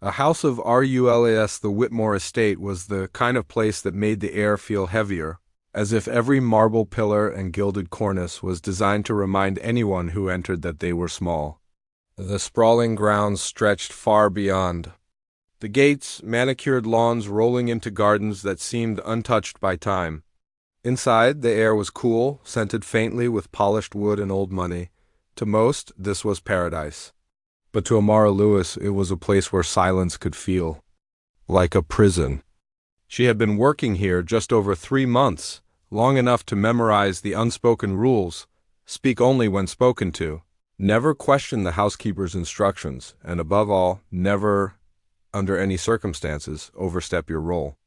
A house of RULAS. The Whitmore estate was the kind of place that made the air feel heavier, as if every marble pillar and gilded cornice was designed to remind anyone who entered that they were small. The sprawling grounds stretched far beyond. The gates, manicured lawns rolling into gardens that seemed untouched by time. Inside, the air was cool, scented faintly with polished wood and old money. To most, this was paradise. But to Amara Lewis, it was a place where silence could feel like a prison. She had been working here just over 3 months, long enough to memorize the unspoken rules, speak only when spoken to, never question the housekeeper's instructions, and above all, never, under any circumstances, overstep your role.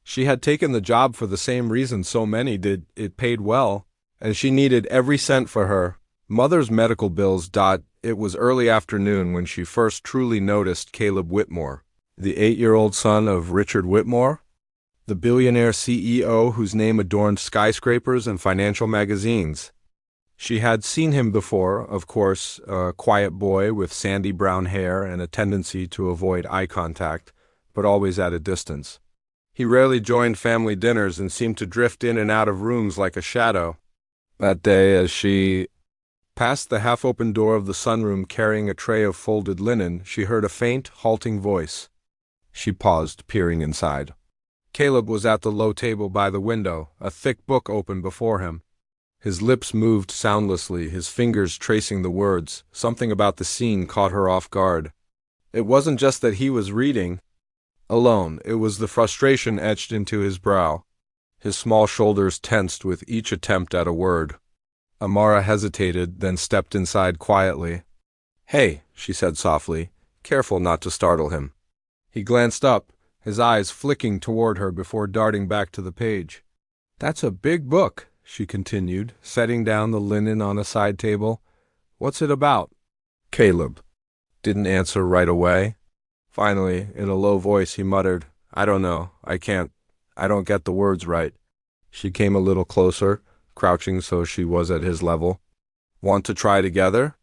She had taken the job for the same reason so many did. It paid well, and she needed every cent for her mother's medical bills. It was early afternoon when she first truly noticed Caleb Whitmore, the 8-year-old son of Richard Whitmore, the billionaire CEO whose name adorned skyscrapers and financial magazines. She had seen him before, of course, a quiet boy with sandy brown hair and a tendency to avoid eye contact, but always at a distance. He rarely joined family dinners and seemed to drift in and out of rooms like a shadow. That day, as she passed the half-open door of the sunroom carrying a tray of folded linen, she heard a faint, halting voice. She paused, peering inside. Caleb was at the low table by the window, a thick book open before him. His lips moved soundlessly, his fingers tracing the words. Something about the scene caught her off guard. It wasn't just that he was reading alone, it was the frustration etched into his brow. His small shoulders tensed with each attempt at a word. Amara hesitated, then stepped inside quietly. "Hey," she said softly, careful not to startle him. He glanced up, his eyes flicking toward her before darting back to the page. "That's a big book," she continued, setting down the linen on a side table. "What's it about?" Caleb didn't answer right away. Finally, in a low voice, he muttered, "I don't know. I don't get the words right." She came a little closer, crouching so she was at his level. "Want to try together?"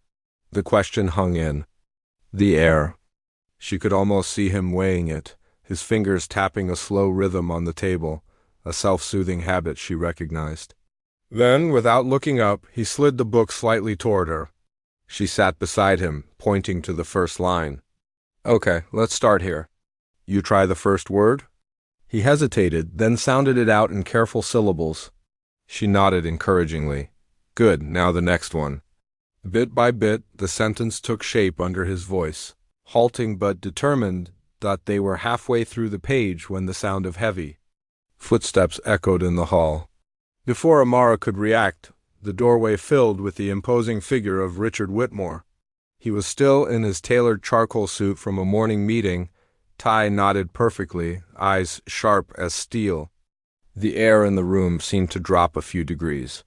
The question hung in the air. She could almost see him weighing it, his fingers tapping a slow rhythm on the table, a self-soothing habit she recognized. Then, without looking up, he slid the book slightly toward her. She sat beside him, pointing to the first line. "Okay, let's start here. You try the first word?" He hesitated, then sounded it out in careful syllables. She nodded encouragingly. "Good, now the next one." Bit by bit, the sentence took shape under his voice, halting but determined. They were halfway through the page when the sound of heavy footsteps echoed in the hall. Before Amara could react, the doorway filled with the imposing figure of Richard Whitmore. He was still in his tailored charcoal suit from a morning meeting, tie knotted perfectly, eyes sharp as steel. The air in the room seemed to drop a few degrees.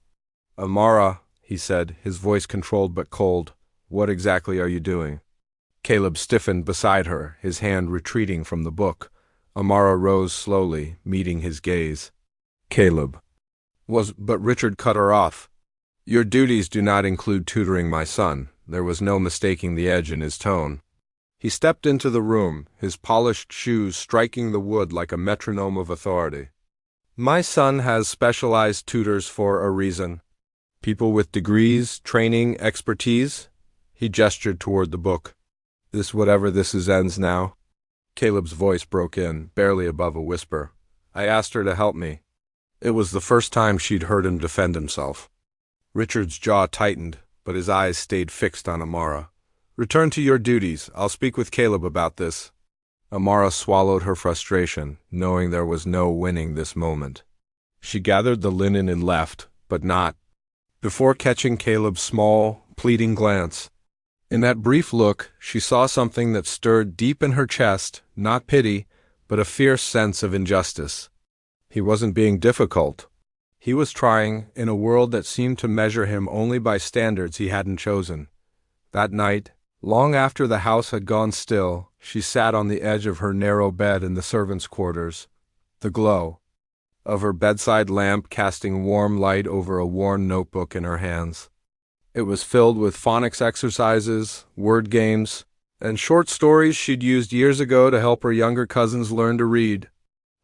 "Amara," he said, his voice controlled but cold, "what exactly are you doing?" Caleb stiffened beside her, his hand retreating from the book. Amara rose slowly, meeting his gaze. "Caleb." But Richard cut her off. "Your duties do not include tutoring my son." There was no mistaking the edge in his tone. He stepped into the room, his polished shoes striking the wood like a metronome of authority. "My son has specialized tutors for a reason. People with degrees, training, expertise." He gestured toward the book. Whatever this is ends now." Caleb's voice broke in, barely above a whisper. "I asked her to help me." It was the first time she'd heard him defend himself. Richard's jaw tightened, but his eyes stayed fixed on Amara. "Return to your duties. I'll speak with Caleb about this." Amara swallowed her frustration, knowing there was no winning this moment. She gathered the linen and left, but not before catching Caleb's small, pleading glance. In that brief look, she saw something that stirred deep in her chest, not pity, but a fierce sense of injustice. He wasn't being difficult. He was trying, in a world that seemed to measure him only by standards he hadn't chosen. That night, long after the house had gone still, she sat on the edge of her narrow bed in the servants' quarters, the glow of her bedside lamp casting warm light over a worn notebook in her hands. It was filled with phonics exercises, word games, and short stories she'd used years ago to help her younger cousins learn to read.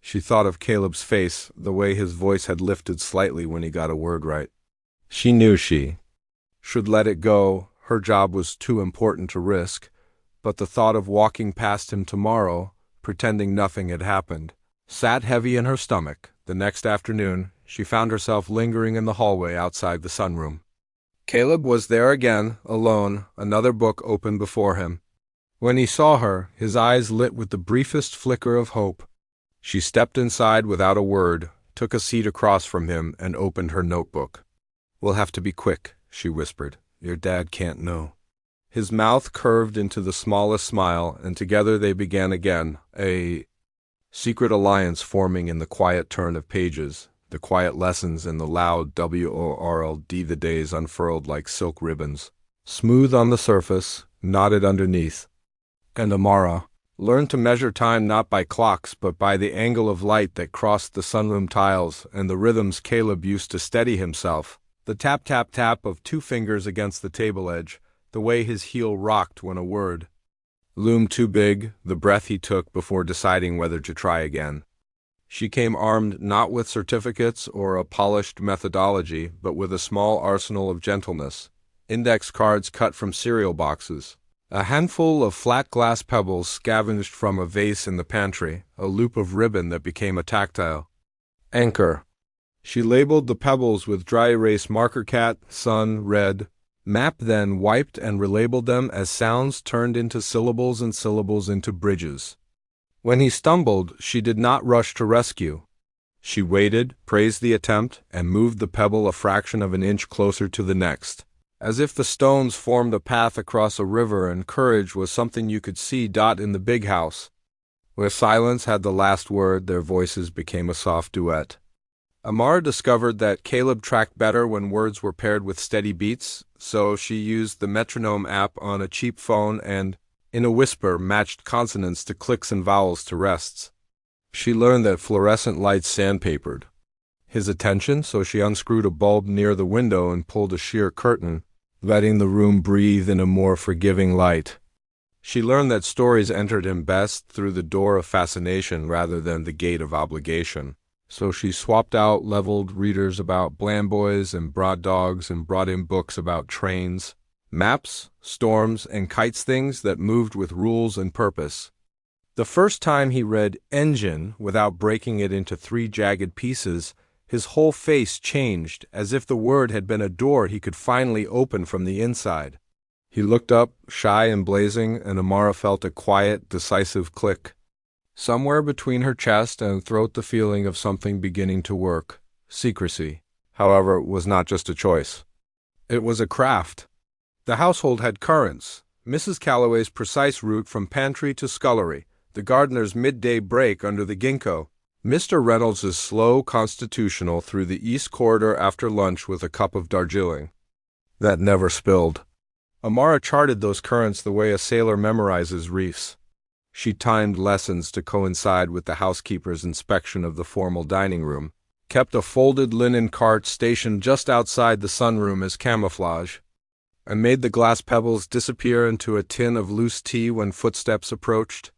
She thought of Caleb's face, the way his voice had lifted slightly when he got a word right. She knew she should let it go. Her job was too important to risk, but the thought of walking past him tomorrow, pretending nothing had happened, sat heavy in her stomach. The next afternoon, she found herself lingering in the hallway outside the sunroom. Caleb was there again, alone, another book open before him. When he saw her, his eyes lit with the briefest flicker of hope. She stepped inside without a word, took a seat across from him, and opened her notebook. "We'll have to be quick," she whispered. "Your dad can't know." His mouth curved into the smallest smile, and together they began again, a secret alliance forming in the quiet turn of pages, the quiet lessons in the loud WORLD. The days unfurled like silk ribbons, smooth on the surface, knotted underneath. And Amara learned to measure time not by clocks but by the angle of light that crossed the sunroom tiles and the rhythms Caleb used to steady himself, the tap-tap-tap of two fingers against the table edge, the way his heel rocked when a word loomed too big, the breath he took before deciding whether to try again. She came armed not with certificates or a polished methodology, but with a small arsenal of gentleness, index cards cut from cereal boxes, a handful of flat glass pebbles scavenged from a vase in the pantry, a loop of ribbon that became a tactile anchor. She labeled the pebbles with dry erase marker: cat, sun, red. Map then wiped and relabeled them as sounds turned into syllables and syllables into bridges. When he stumbled, she did not rush to rescue. She waited, praised the attempt, and moved the pebble a fraction of an inch closer to the next, as if the stones formed a path across a river and courage was something you could see. In the big house, where silence had the last word, their voices became a soft duet. Amara discovered that Caleb tracked better when words were paired with steady beats, so she used the metronome app on a cheap phone and, in a whisper, matched consonants to clicks and vowels to rests. She learned that fluorescent lights sandpapered his attention, so she unscrewed a bulb near the window and pulled a sheer curtain, letting the room breathe in a more forgiving light. She learned that stories entered him best through the door of fascination rather than the gate of obligation. So she swapped out leveled readers about bland boys and broad dogs and brought in books about trains, maps, storms, and kites, things that moved with rules and purpose. The first time he read Engine without breaking it into 3 jagged pieces, his whole face changed, as if the word had been a door he could finally open from the inside. He looked up, shy and blazing, and Amara felt a quiet, decisive click. Somewhere between her chest and throat, the feeling of something beginning to work. Secrecy, however, was not just a choice. It was a craft. The household had currents: Mrs. Calloway's precise route from pantry to scullery, the gardener's midday break under the ginkgo, Mr. Reynolds's slow constitutional through the east corridor after lunch with a cup of Darjeeling that never spilled. Amara charted those currents the way a sailor memorizes reefs. She timed lessons to coincide with the housekeeper's inspection of the formal dining room, kept a folded linen cart stationed just outside the sunroom as camouflage, and made the glass pebbles disappear into a tin of loose tea when footsteps approached.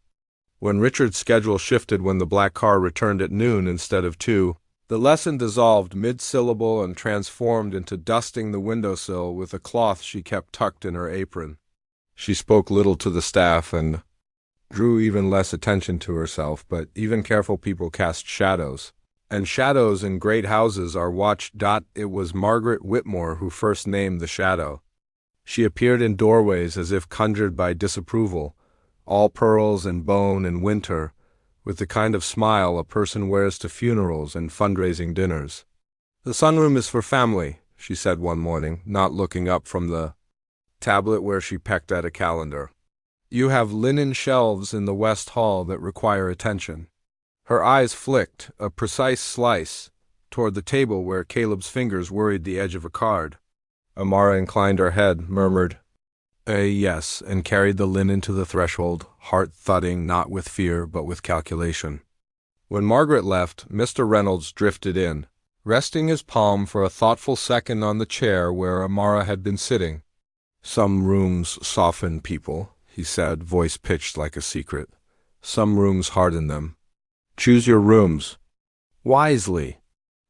When Richard's schedule shifted when the black car returned at noon instead of 2, the lesson dissolved mid-syllable and transformed into dusting the windowsill with a cloth she kept tucked in her apron. She spoke little to the staff and drew even less attention to herself, but even careful people cast shadows, and shadows in great houses are watched. It was Margaret Whitmore who first named the shadow. She appeared in doorways as if conjured by disapproval, all pearls and bone in winter, with the kind of smile a person wears to funerals and fundraising dinners. "The sunroom is for family," she said one morning, not looking up from the tablet where she pecked at a calendar. "You have linen shelves in the west hall that require attention." Her eyes flicked, a precise slice, toward the table where Caleb's fingers worried the edge of a card. Amara inclined her head, murmured, yes, and carried the linen to the threshold, heart thudding not with fear but with calculation. When Margaret left, Mr. Reynolds drifted in, resting his palm for a thoughtful second on the chair where Amara had been sitting. "Some rooms soften people," he said, voice pitched like a secret. Some rooms harden them. Choose your rooms wisely.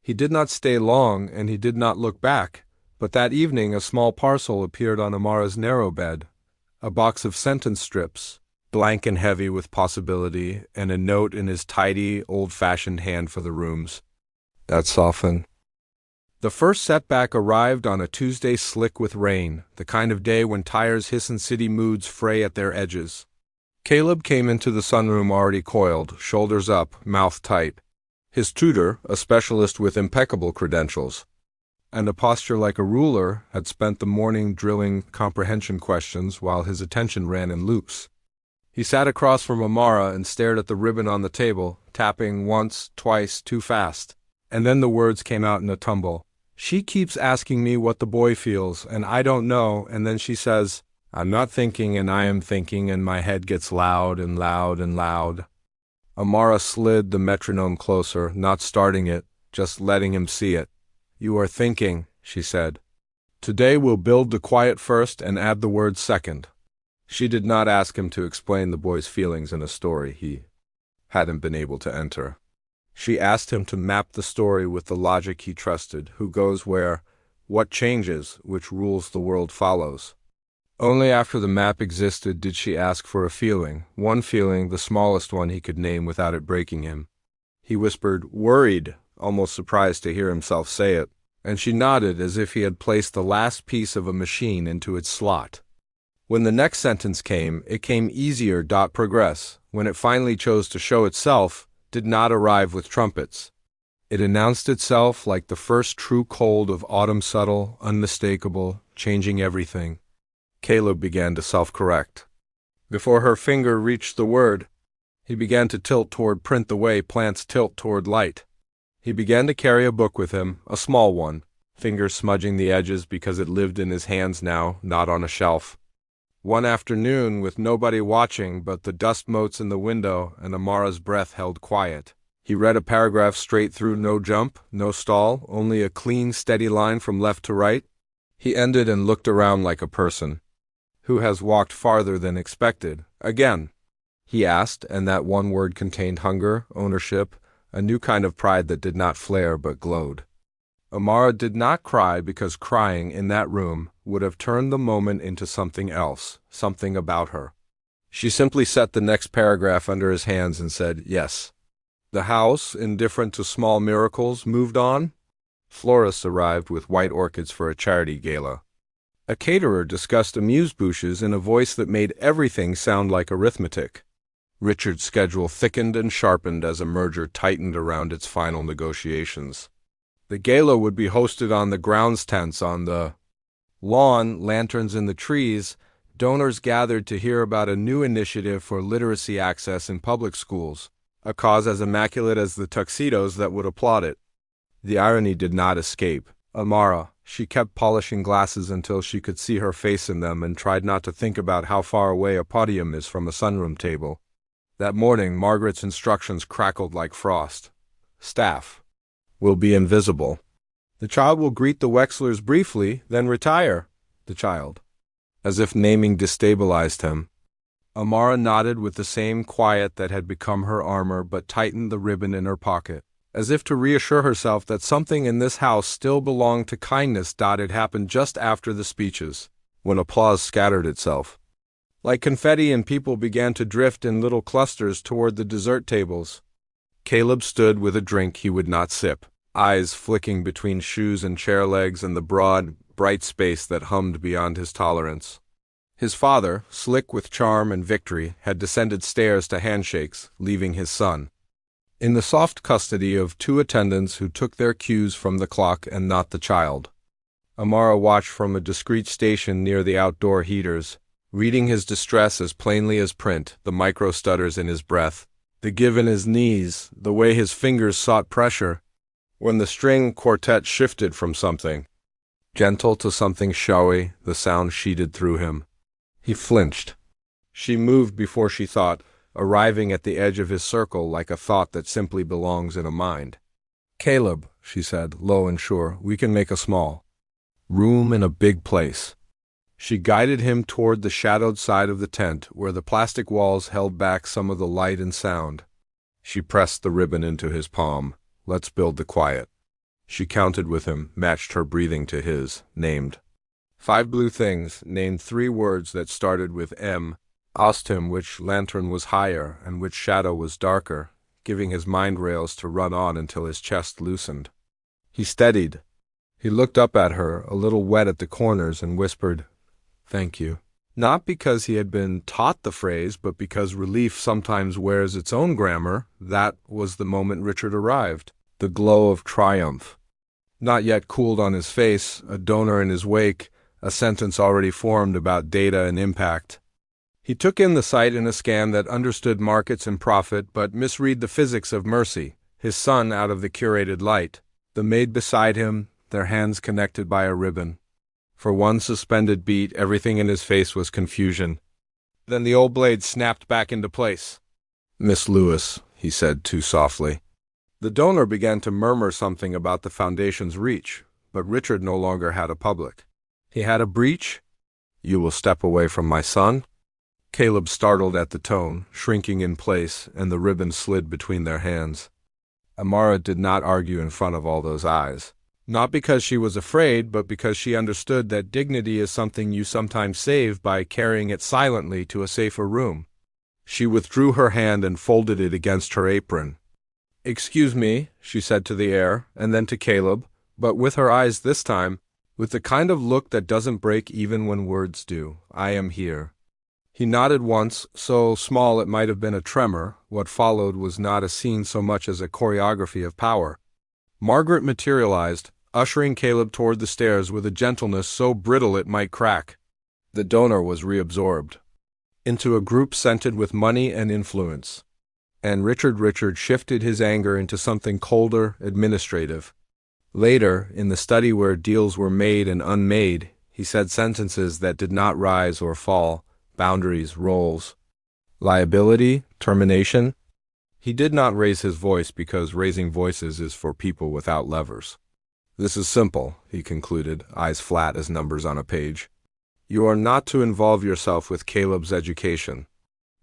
He did not stay long, and he did not look back, but that evening a small parcel appeared on Amara's narrow bed, a box of sentence strips, blank and heavy with possibility, and a note in his tidy, old-fashioned hand for the rooms. That's often. The first setback arrived on a Tuesday slick with rain, the kind of day when tires hiss and city moods fray at their edges. Caleb came into the sunroom already coiled, shoulders up, mouth tight. His tutor, a specialist with impeccable credentials, and a posture like a ruler, had spent the morning drilling comprehension questions while his attention ran in loops. He sat across from Amara and stared at the ribbon on the table, tapping once, twice, too fast. And then the words came out in a tumble. She keeps asking me what the boy feels, and I don't know, and then she says, I'm not thinking and I am thinking, and my head gets loud and loud and loud. Amara slid the metronome closer, not starting it, just letting him see it. You are thinking, she said. Today we'll build the quiet first and add the words second. She did not ask him to explain the boy's feelings in a story he hadn't been able to enter. She asked him to map the story with the logic he trusted, who goes where, what changes, which rules the world follows. Only after the map existed did she ask for a feeling, one feeling, the smallest one he could name without it breaking him. He whispered, worried, almost surprised to hear himself say it, and she nodded as if he had placed the last piece of a machine into its slot. When the next sentence came, it came easier. Progress, when it finally chose to show itself, did not arrive with trumpets. It announced itself like the first true cold of autumn, subtle, unmistakable, changing everything. Caleb began to self-correct. Before her finger reached the word, he began to tilt toward print the way plants tilt toward light. He began to carry a book with him, a small one, fingers smudging the edges because it lived in his hands now, not on a shelf. One afternoon, with nobody watching but the dust motes in the window and Amara's breath held quiet, he read a paragraph straight through, no jump, no stall, only a clean, steady line from left to right. He ended and looked around like a person who has walked farther than expected. Again, he asked, and that one word contained hunger, ownership, a new kind of pride that did not flare but glowed. Amara did not cry because crying in that room would have turned the moment into something else, something about her. She simply set the next paragraph under his hands and said, yes. The house, indifferent to small miracles, moved on. Florists arrived with white orchids for a charity gala. A caterer discussed amuse-bouches in a voice that made everything sound like arithmetic. Richard's schedule thickened and sharpened as a merger tightened around its final negotiations. The gala would be hosted on the grounds tents on the lawn, lanterns in the trees. Donors gathered to hear about a new initiative for literacy access in public schools, a cause as immaculate as the tuxedos that would applaud it. The irony did not escape Amara. She kept polishing glasses until she could see her face in them and tried not to think about how far away a podium is from a sunroom table. That morning, Margaret's instructions crackled like frost. Staff will be invisible. The child will greet the Wexlers briefly, then retire. The child. As if naming destabilized him. Amara nodded with the same quiet that had become her armor but tightened the ribbon in her pocket, as if to reassure herself that something in this house still belonged to kindness. It happened just after the speeches, when applause scattered itself like confetti and people began to drift in little clusters toward the dessert tables. Caleb stood with a drink he would not sip, eyes flicking between shoes and chair legs and the broad, bright space that hummed beyond his tolerance. His father, slick with charm and victory, had descended stairs to handshakes, leaving his son in the soft custody of two attendants who took their cues from the clock and not the child. Amara watched from a discreet station near the outdoor heaters, reading his distress as plainly as print, the micro-stutters in his breath, the give in his knees, the way his fingers sought pressure. When the string quartet shifted from something gentle to something showy, the sound sheeted through him. He flinched. She moved before she thought, arriving at the edge of his circle like a thought that simply belongs in a mind. Caleb, she said, low and sure, we can make a small room in a big place. She guided him toward the shadowed side of the tent, where the plastic walls held back some of the light and sound. She pressed the ribbon into his palm. "Let's build the quiet." She counted with him, matched her breathing to his, named 5 blue things, named 3 words that started with M, asked him which lantern was higher and which shadow was darker, giving his mind rails to run on until his chest loosened. He steadied. He looked up at her, a little wet at the corners, and whispered, "Thank you." Not because he had been taught the phrase, but because relief sometimes wears its own grammar. That was the moment Richard arrived. The glow of triumph. Not yet cooled on his face, a donor in his wake, a sentence already formed about data and impact. He took in the sight in a scan that understood markets and profit, but misread the physics of mercy, his son out of the curated light, the maid beside him, their hands connected by a ribbon. For one suspended beat, everything in his face was confusion. Then the old blade snapped back into place. "Miss Lewis," he said too softly. The donor began to murmur something about the foundation's reach, but Richard no longer had a public. He had a breach. "You will step away from my son?" Caleb startled at the tone, shrinking in place, and the ribbon slid between their hands. Amara did not argue in front of all those eyes. Not because she was afraid, but because she understood that dignity is something you sometimes save by carrying it silently to a safer room. She withdrew her hand and folded it against her apron. "Excuse me," she said to the air, and then to Caleb, but with her eyes this time, with the kind of look that doesn't break even when words do. "I am here." He nodded once, so small it might have been a tremor. What followed was not a scene so much as a choreography of power. Margaret materialized, ushering Caleb toward the stairs with a gentleness so brittle it might crack. The donor was reabsorbed into a group scented with money and influence. And Richard shifted his anger into something colder, administrative. Later, in the study where deals were made and unmade, he said sentences that did not rise or fall, boundaries, roles. Liability, termination. He did not raise his voice because raising voices is for people without levers. "This is simple," he concluded, eyes flat as numbers on a page. "You are not to involve yourself with Caleb's education.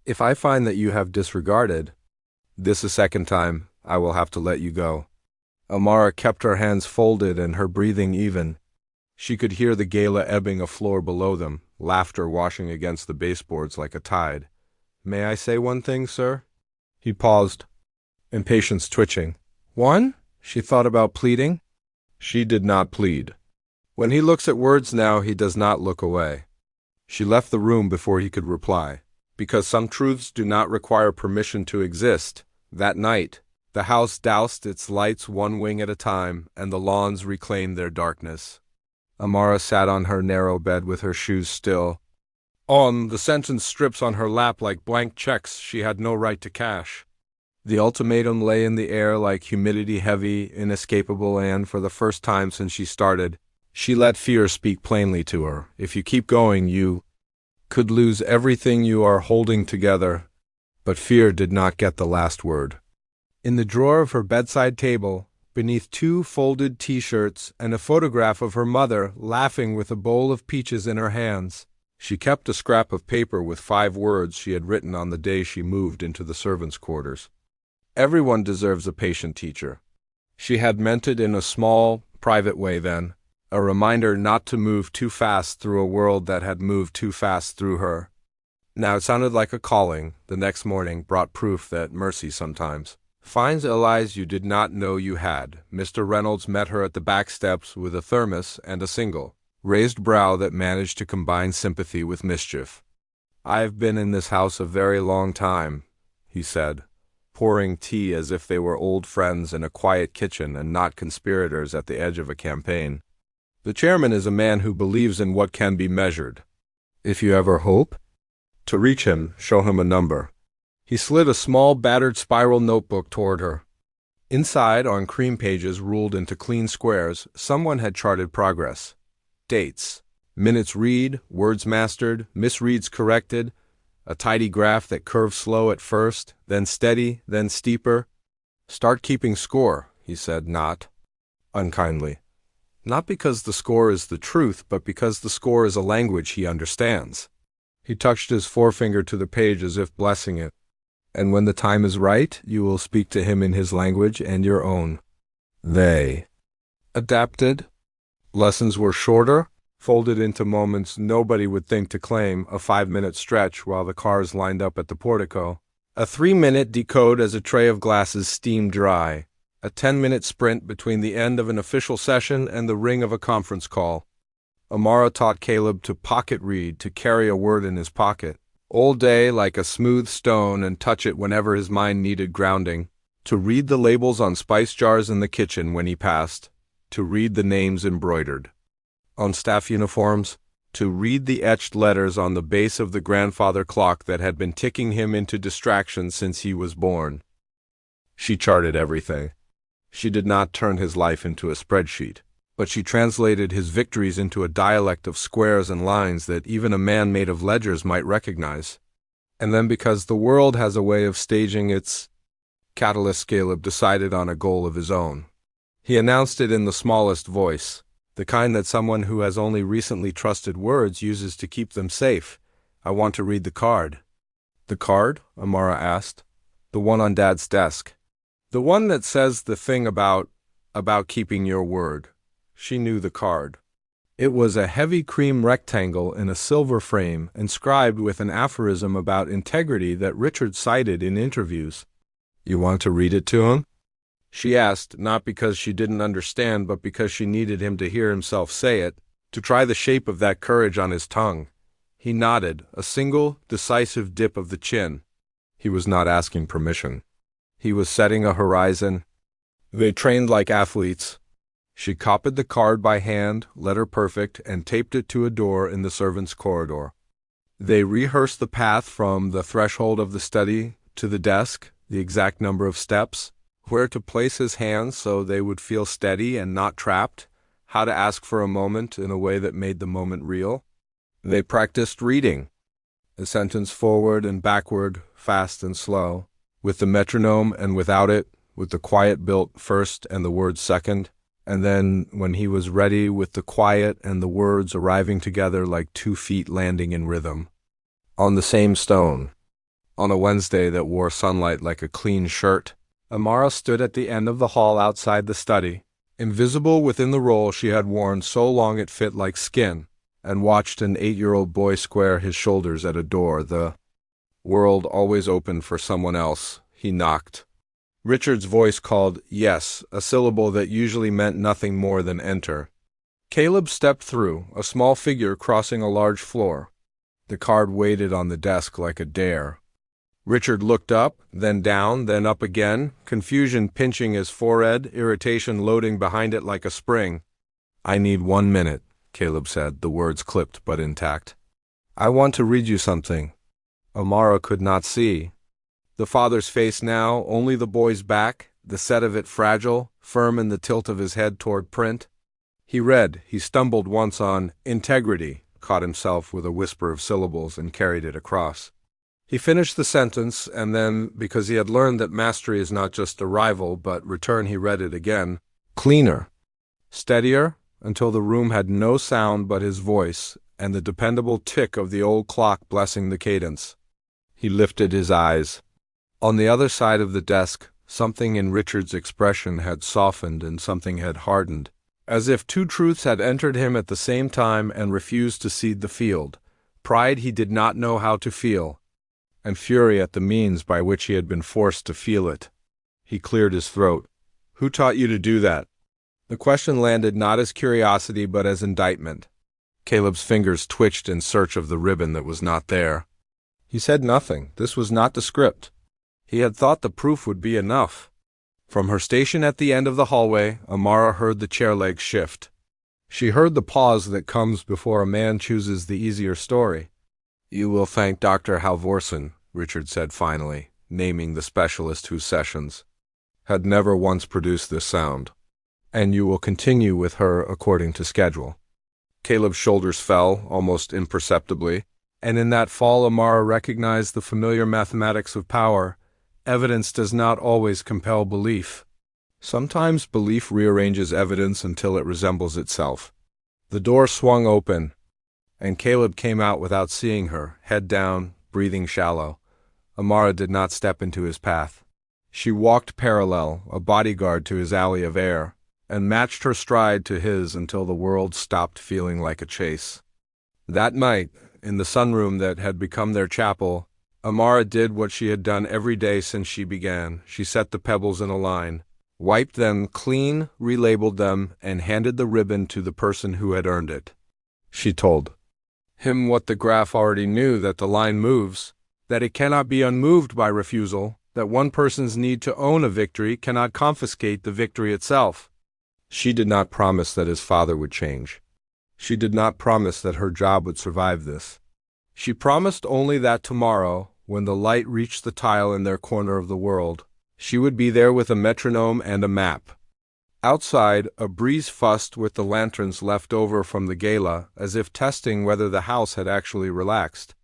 If I find that you have disregarded this a second time, I will have to let you go." Amara kept her hands folded and her breathing even. She could hear the gala ebbing a floor below them, laughter washing against the baseboards like a tide. "May I say one thing, sir?" He paused, impatience twitching. "One?" She thought about pleading. She did not plead. When he looks at words now, he does not look away. She left the room before he could reply. Because some truths do not require permission to exist. That night, the house doused its lights one wing at a time, and the lawns reclaimed their darkness. Amara sat on her narrow bed with her shoes still. On the sentence strips on her lap like blank checks she had no right to cash. The ultimatum lay in the air like humidity heavy, inescapable, and for the first time since she started, she let fear speak plainly to her. If you keep going, you could lose everything you are holding together. But fear did not get the last word. In the drawer of her bedside table, beneath 2 folded T-shirts and a photograph of her mother laughing with a bowl of peaches in her hands, she kept a scrap of paper with 5 words she had written on the day she moved into the servants' quarters. Everyone deserves a patient teacher. She had meant it in a small, private way then, a reminder not to move too fast through a world that had moved too fast through her. Now it sounded like a calling. The next morning brought proof that mercy sometimes finds allies you did not know you had. Mr. Reynolds met her at the back steps with a thermos and a single, raised brow that managed to combine sympathy with mischief. "I've been in this house a very long time," he said, pouring tea as if they were old friends in a quiet kitchen and not conspirators at the edge of a campaign. "The chairman is a man who believes in what can be measured. If you ever hope to reach him, show him a number." He slid a small, battered spiral notebook toward her. Inside, on cream pages ruled into clean squares, someone had charted progress. Dates. Minutes read, words mastered, misreads corrected, a tidy graph that curved slow at first, then steady, then steeper. "Start keeping score," he said, not unkindly. Not because the score is the truth, but because the score is a language he understands. He touched his forefinger to the page as if blessing it. And when the time is right, you will speak to him in his language and your own. They adapted. Lessons were shorter, folded into moments nobody would think to claim, a 5-minute stretch while the cars lined up at the portico, a 3-minute decode as a tray of glasses steamed dry, a 10-minute sprint between the end of an official session and the ring of a conference call. Amara taught Caleb to pocket read, to carry a word in his pocket, all day like a smooth stone and touch it whenever his mind needed grounding, to read the labels on spice jars in the kitchen when he passed, to read the names embroidered on staff uniforms, to read the etched letters on the base of the grandfather clock that had been ticking him into distraction since he was born. She charted everything. She did not turn his life into a spreadsheet, but she translated his victories into a dialect of squares and lines that even a man made of ledgers might recognize. And then, because the world has a way of staging its catalyst, Caleb decided on a goal of his own. He announced it in the smallest voice, the kind that someone who has only recently trusted words uses to keep them safe. I want to read the card. The card? Amara asked. The one on Dad's desk. The one that says the thing about keeping your word. She knew the card. It was a heavy cream rectangle in a silver frame, inscribed with an aphorism about integrity that Richard cited in interviews. You want to read it to him? She asked, not because she didn't understand, but because she needed him to hear himself say it, to try the shape of that courage on his tongue. He nodded, a single, decisive dip of the chin. He was not asking permission. He was setting a horizon. They trained like athletes. She copied the card by hand, letter perfect, and taped it to a door in the servants' corridor. They rehearsed the path from the threshold of the study to the desk, the exact number of steps, where to place his hands so they would feel steady and not trapped, how to ask for a moment in a way that made the moment real. They practiced reading, a sentence forward and backward, fast and slow, with the metronome and without it, with the quiet built first and the words second, and then, when he was ready, with the quiet and the words arriving together like 2 feet landing in rhythm. On the same stone. On a Wednesday that wore sunlight like a clean shirt, Amara stood at the end of the hall outside the study, invisible within the roll she had worn so long it fit like skin, and watched an 8-year-old boy square his shoulders at a door. The world always open for someone else. He knocked. Richard's voice called yes, a syllable that usually meant nothing more than enter. Caleb stepped through, a small figure crossing a large floor. The card waited on the desk like a dare. Richard looked up, then down, then up again, confusion pinching his forehead, irritation loading behind it like a spring. I need 1 minute, Caleb said, the words clipped but intact. I want to read you something. Amara could not see. The father's face now, only the boy's back, the set of it fragile, firm in the tilt of his head toward print. He read. He stumbled once on integrity, caught himself with a whisper of syllables, and carried it across. He finished the sentence, and then, because he had learned that mastery is not just arrival, but return, he read it again. Cleaner. Steadier, until the room had no sound but his voice, and the dependable tick of the old clock blessing the cadence. He lifted his eyes. On the other side of the desk, something in Richard's expression had softened and something had hardened, as if 2 truths had entered him at the same time and refused to cede the field. Pride he did not know how to feel, and fury at the means by which he had been forced to feel it. He cleared his throat. Who taught you to do that? The question landed not as curiosity but as indictment. Caleb's fingers twitched in search of the ribbon that was not there. He said nothing. This was not the script. He had thought the proof would be enough. From her station at the end of the hallway, Amara heard the chair legs shift. She heard the pause that comes before a man chooses the easier story. You will thank Dr. Halvorsen, Richard said finally, naming the specialist whose sessions had never once produced this sound. And you will continue with her according to schedule. Caleb's shoulders fell, almost imperceptibly, and in that fall Amara recognized the familiar mathematics of power. Evidence does not always compel belief. Sometimes belief rearranges evidence until it resembles itself. The door swung open, and Caleb came out without seeing her, head down, breathing shallow. Amara did not step into his path. She walked parallel, a bodyguard to his alley of air, and matched her stride to his until the world stopped feeling like a chase. That night, in the sunroom that had become their chapel, Amara did what she had done every day since she began. She set the pebbles in a line, wiped them clean, relabeled them, and handed the ribbon to the person who had earned it. She told him what the graph already knew, that the line moves, that it cannot be unmoved by refusal, that one person's need to own a victory cannot confiscate the victory itself. She did not promise that his father would change. She did not promise that her job would survive this. She promised only that tomorrow, when the light reached the tile in their corner of the world, she would be there with a metronome and a map. Outside, a breeze fussed with the lanterns left over from the gala, as if testing whether the house had actually relaxed.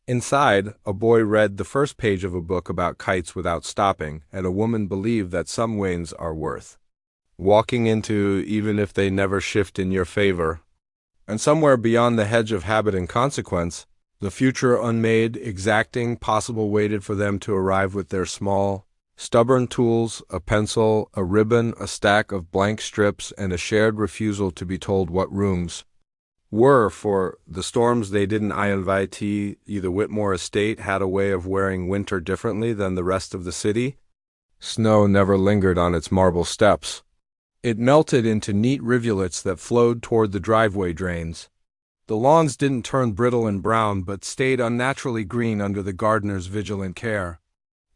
Inside, a boy read the first page of a book about kites without stopping, and a woman believed that some wains are worth walking into, even if they never shift in your favor. And somewhere beyond the hedge of habit and consequence, the future unmade, exacting possible waited for them to arrive with their small, stubborn tools, a pencil, a ribbon, a stack of blank strips, and a shared refusal to be told what rooms were for the storms they didn't invite. The Whitmore estate had a way of wearing winter differently than the rest of the city. Snow never lingered on its marble steps. It melted into neat rivulets that flowed toward the driveway drains. The lawns didn't turn brittle and brown, but stayed unnaturally green under the gardener's vigilant care.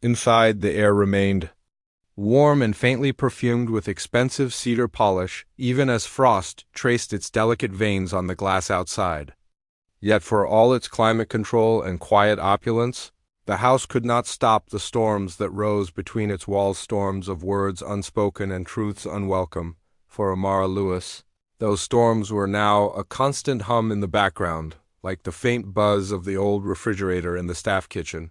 Inside, the air remained warm and faintly perfumed with expensive cedar polish, even as frost traced its delicate veins on the glass outside. Yet for all its climate control and quiet opulence, the house could not stop the storms that rose between its walls, storms of words unspoken and truths unwelcome. For Amara Lewis, those storms were now a constant hum in the background, like the faint buzz of the old refrigerator in the staff kitchen.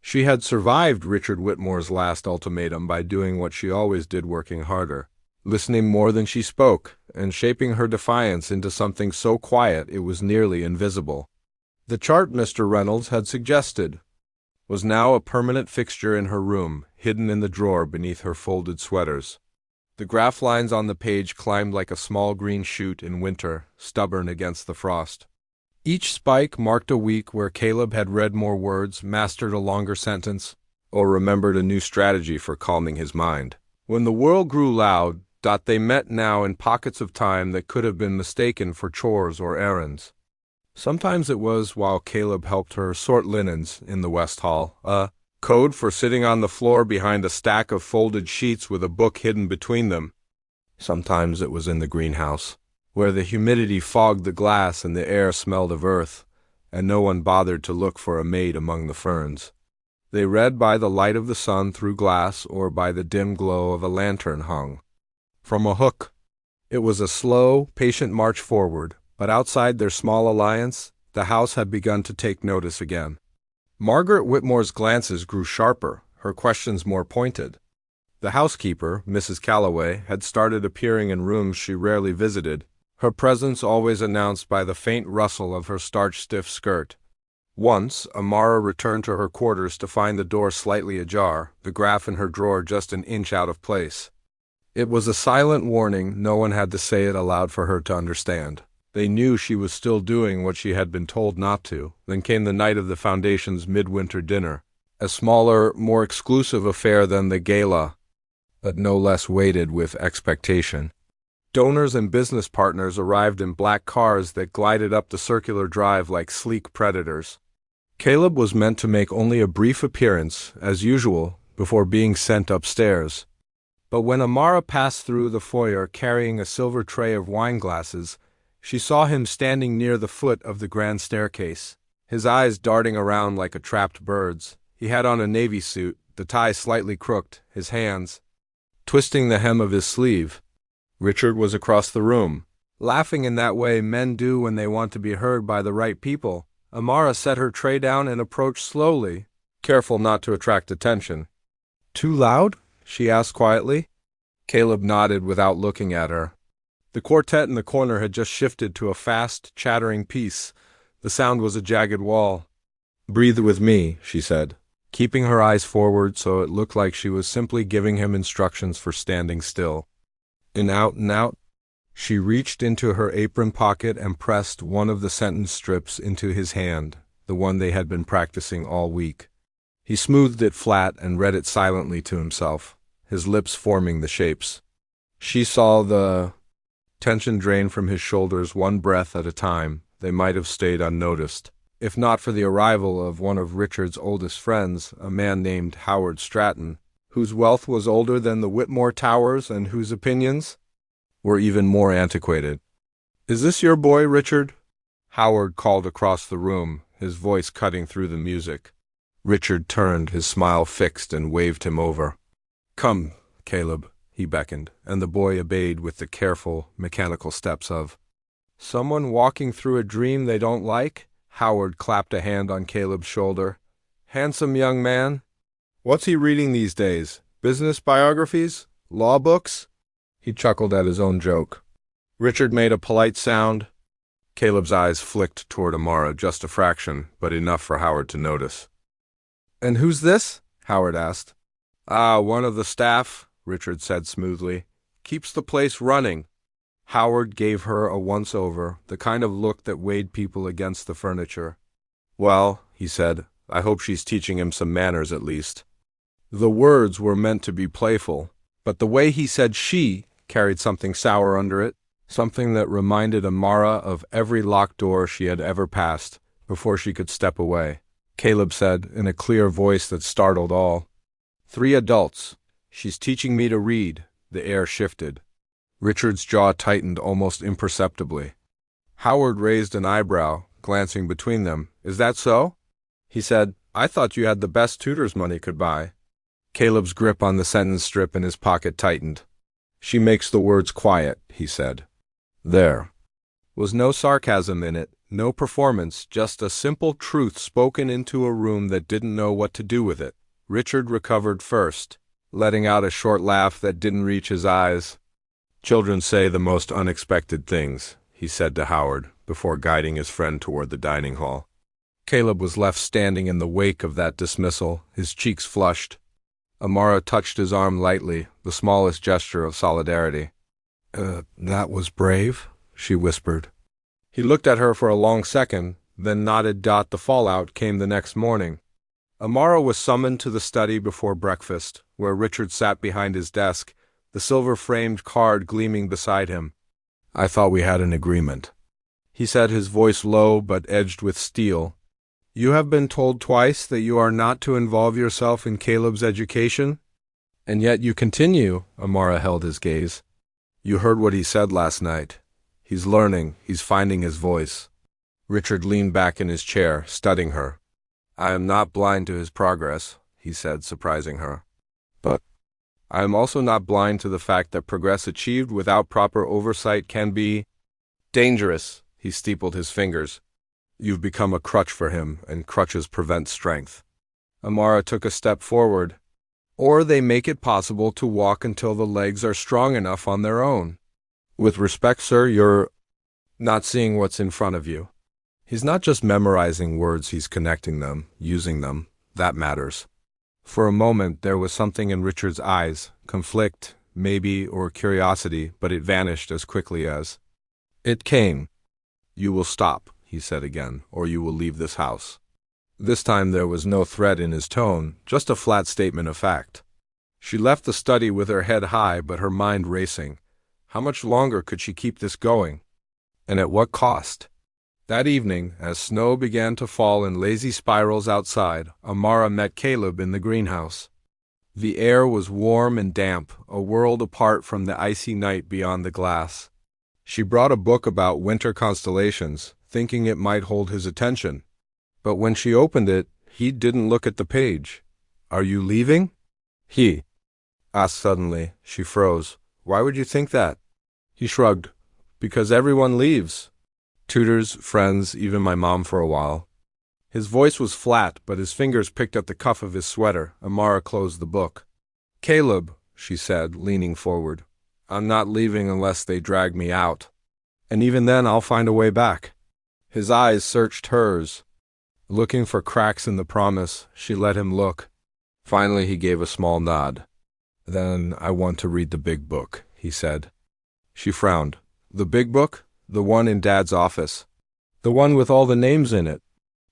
She had survived Richard Whitmore's last ultimatum by doing what she always did, working harder, listening more than she spoke, and shaping her defiance into something so quiet it was nearly invisible. The chart Mr. Reynolds had suggested was now a permanent fixture in her room, hidden in the drawer beneath her folded sweaters. The graph lines on the page climbed like a small green shoot in winter, stubborn against the frost. Each spike marked a week where Caleb had read more words, mastered a longer sentence, or remembered a new strategy for calming his mind. When the world grew loud, they met now in pockets of time that could have been mistaken for chores or errands. Sometimes it was while Caleb helped her sort linens in the West Hall, a code for sitting on the floor behind a stack of folded sheets with a book hidden between them. Sometimes it was in the greenhouse, where the humidity fogged the glass and the air smelled of earth, and no one bothered to look for a maid among the ferns. They read by the light of the sun through glass or by the dim glow of a lantern hung from a hook. It was a slow, patient march forward, but outside their small alliance, the house had begun to take notice again. Margaret Whitmore's glances grew sharper, her questions more pointed. The housekeeper, Mrs. Calloway, had started appearing in rooms she rarely visited, her presence always announced by the faint rustle of her starch-stiff skirt. Once, Amara returned to her quarters to find the door slightly ajar, the graph in her drawer just an inch out of place. It was a silent warning. No one had to say it aloud for her to understand. They knew she was still doing what she had been told not to. Then came the night of the Foundation's midwinter dinner, a smaller, more exclusive affair than the gala, but no less weighted with expectation. Donors and business partners arrived in black cars that glided up the circular drive like sleek predators. Caleb was meant to make only a brief appearance, as usual, before being sent upstairs. But when Amara passed through the foyer carrying a silver tray of wine glasses, she saw him standing near the foot of the grand staircase, his eyes darting around like a trapped bird's. He had on a navy suit, the tie slightly crooked, his hands twisting the hem of his sleeve. Richard was across the room, laughing in that way men do when they want to be heard by the right people. Amara set her tray down and approached slowly, careful not to attract attention. "Too loud?" she asked quietly. Caleb nodded without looking at her. The quartet in the corner had just shifted to a fast, chattering piece. The sound was a jagged wall. "Breathe with me," she said, keeping her eyes forward so it looked like she was simply giving him instructions for standing still. "In, out, and out." She reached into her apron pocket and pressed one of the sentence strips into his hand, the one they had been practicing all week. He smoothed it flat and read it silently to himself, his lips forming the shapes. She saw the tension drain from his shoulders one breath at a time. They might have stayed unnoticed, if not for the arrival of one of Richard's oldest friends, a man named Howard Stratton, whose wealth was older than the Whitmore Towers and whose opinions were even more antiquated. "Is this your boy, Richard?" Howard called across the room, his voice cutting through the music. Richard turned, his smile fixed, and waved him over. "Come, Caleb," he beckoned, and the boy obeyed with the careful, mechanical steps of someone walking through a dream they don't like. Howard clapped a hand on Caleb's shoulder. "Handsome young man. What's he reading these days? Business biographies? Law books?" He chuckled at his own joke. Richard made a polite sound. Caleb's eyes flicked toward Amara, just a fraction, but enough for Howard to notice. "And who's this?" Howard asked. "Ah, one of the staff," Richard said smoothly. "Keeps the place running." Howard gave her a once-over, the kind of look that weighed people against the furniture. "Well," he said, "I hope she's teaching him some manners at least." The words were meant to be playful, but the way he said she carried something sour under it, something that reminded Amara of every locked door she had ever passed before she could step away. Caleb said, in a clear voice that startled all, "3 adults. She's teaching me to read." The air shifted. Richard's jaw tightened almost imperceptibly. Howard raised an eyebrow, glancing between them. "Is that so?" He said, "I thought you had the best tutors money could buy." Caleb's grip on the sentence strip in his pocket tightened. "She makes the words quiet," he said. There was no sarcasm in it, no performance, just a simple truth spoken into a room that didn't know what to do with it. Richard recovered first, letting out a short laugh that didn't reach his eyes. "Children say the most unexpected things," he said to Howard, before guiding his friend toward the dining hall. Caleb was left standing in the wake of that dismissal, his cheeks flushed. Amara touched his arm lightly, the smallest gesture of solidarity. That was brave," she whispered. He looked at her for a long second, then nodded. The fallout came the next morning. Amara was summoned to the study before breakfast, where Richard sat behind his desk, the silver-framed card gleaming beside him. "I thought we had an agreement," he said, his voice low but edged with steel. "You have been told twice that you are not to involve yourself in Caleb's education, and yet you continue." Amara held his gaze. "You heard what he said last night. He's learning, he's finding his voice." Richard leaned back in his chair, studying her. "I am not blind to his progress," he said, surprising her. "But I am also not blind to the fact that progress achieved without proper oversight can be dangerous." He steepled his fingers. "You've become a crutch for him, and crutches prevent strength." Amara took a step forward. "Or they make it possible to walk until the legs are strong enough on their own. With respect, sir, you're not seeing what's in front of you." He's not just memorizing words, he's connecting them, using them. That matters. For a moment there was something in Richard's eyes, conflict, maybe, or curiosity, but it vanished as quickly as it came. "You will stop," he said again, "or you will leave this house." This time there was no threat in his tone, just a flat statement of fact. She left the study with her head high, but her mind racing. How much longer could she keep this going? And at what cost? That evening, as snow began to fall in lazy spirals outside, Amara met Caleb in the greenhouse. The air was warm and damp, a world apart from the icy night beyond the glass. She brought a book about winter constellations, thinking it might hold his attention. But when she opened it, he didn't look at the page. "Are you leaving?" he asked suddenly. She froze. "Why would you think that?" He shrugged. "Because everyone leaves. Tutors, friends, even my mom for a while." His voice was flat, but his fingers picked at the cuff of his sweater. Amara closed the book. "Caleb," she said, leaning forward. "I'm not leaving unless they drag me out. And even then I'll find a way back." His eyes searched hers. Looking for cracks in the promise, she let him look. Finally he gave a small nod. "Then I want to read the big book," he said. She frowned. "The big book? The one in Dad's office? The one with all the names in it?"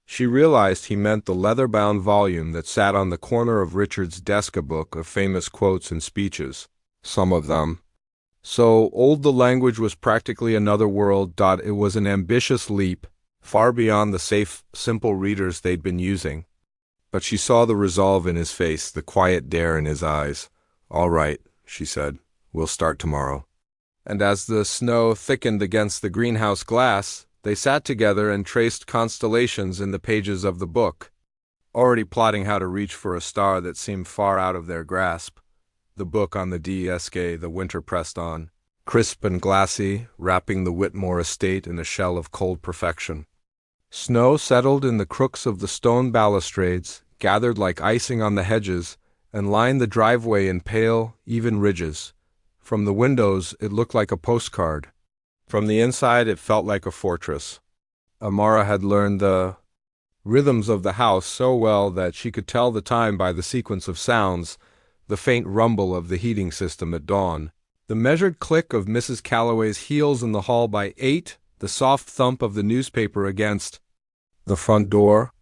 She realized he meant the leather-bound volume that sat on the corner of Richard's desk, a book of famous quotes and speeches, some of them. So old the language was practically another world. It was an ambitious leap, far beyond the safe, simple readers they'd been using. But she saw the resolve in his face, the quiet dare in his eyes. "All right," she said. "We'll start tomorrow." And as the snow thickened against the greenhouse glass, they sat together and traced constellations in the pages of the book, already plotting how to reach for a star that seemed far out of their grasp. The book on the desk, the winter pressed on, crisp and glassy, wrapping the Whitmore estate in a shell of cold perfection. Snow settled in the crooks of the stone balustrades, gathered like icing on the hedges, and lined the driveway in pale, even ridges. From the windows it looked like a postcard. From the inside it felt like a fortress. Amara had learned the rhythms of the house so well that she could tell the time by the sequence of sounds: the faint rumble of the heating system at dawn, the measured click of Mrs. Calloway's heels in the hall by 8, the soft thump of the newspaper against the front door.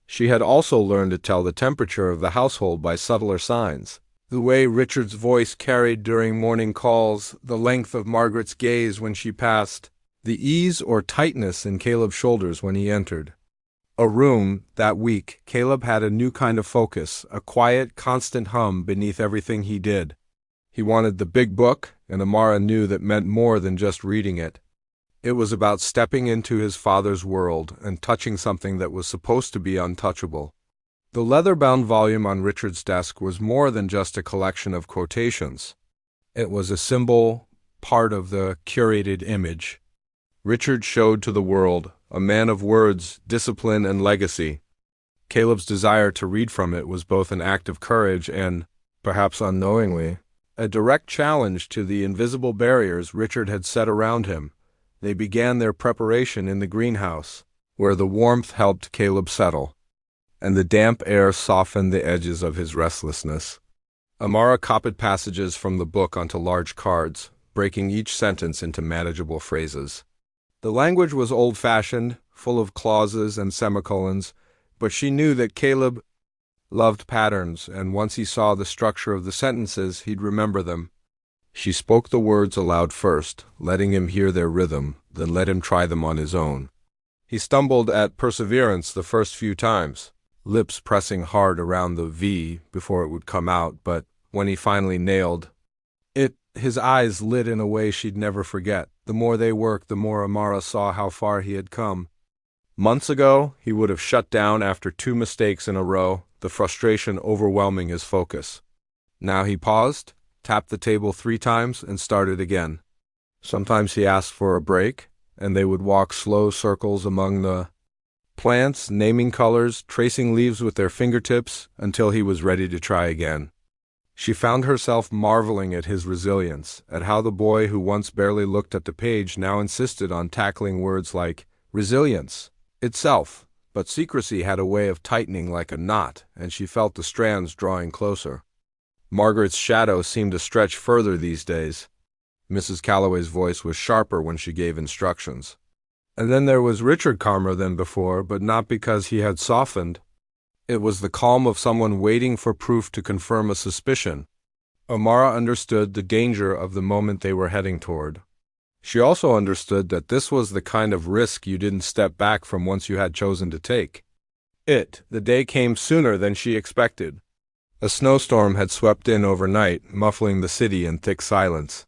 She had also learned to tell the temperature of the household by subtler signs: the way Richard's voice carried during morning calls, the length of Margaret's gaze when she passed, the ease or tightness in Caleb's shoulders when he entered. A room, that week, Caleb had a new kind of focus, a quiet, constant hum beneath everything he did. He wanted the big book, and Amara knew that meant more than just reading it. It was about stepping into his father's world and touching something that was supposed to be untouchable. The leather-bound volume on Richard's desk was more than just a collection of quotations. It was a symbol, part of the curated image. Richard showed to the world, a man of words, discipline, and legacy. Caleb's desire to read from it was both an act of courage and, perhaps unknowingly, a direct challenge to the invisible barriers Richard had set around him. They began their preparation in the greenhouse, where the warmth helped Caleb settle, and the damp air softened the edges of his restlessness. Amara copied passages from the book onto large cards, breaking each sentence into manageable phrases. The language was old-fashioned, full of clauses and semicolons, but she knew that Caleb loved patterns, and once he saw the structure of the sentences, he'd remember them. She spoke the words aloud first, letting him hear their rhythm, then let him try them on his own. He stumbled at perseverance the first few times, lips pressing hard around the V before it would come out, but when he finally nailed it, his eyes lit in a way she'd never forget. The more they worked, the more Amara saw how far he had come. Months ago, he would have shut down after 2 mistakes in a row, the frustration overwhelming his focus. Now he paused, tapped the table 3 times, and started again. Sometimes he asked for a break, and they would walk slow circles among the plants, naming colors, tracing leaves with their fingertips, until he was ready to try again. She found herself marveling at his resilience, at how the boy who once barely looked at the page now insisted on tackling words like resilience itself. But secrecy had a way of tightening like a knot, and she felt the strands drawing closer. Margaret's shadow seemed to stretch further these days. Mrs. Calloway's voice was sharper when she gave instructions. And then there was Richard, calmer than before, but not because he had softened. It was the calm of someone waiting for proof to confirm a suspicion. Amara understood the danger of the moment they were heading toward. She also understood that this was the kind of risk you didn't step back from once you had chosen to take. The day came sooner than she expected. A snowstorm had swept in overnight, muffling the city in thick silence.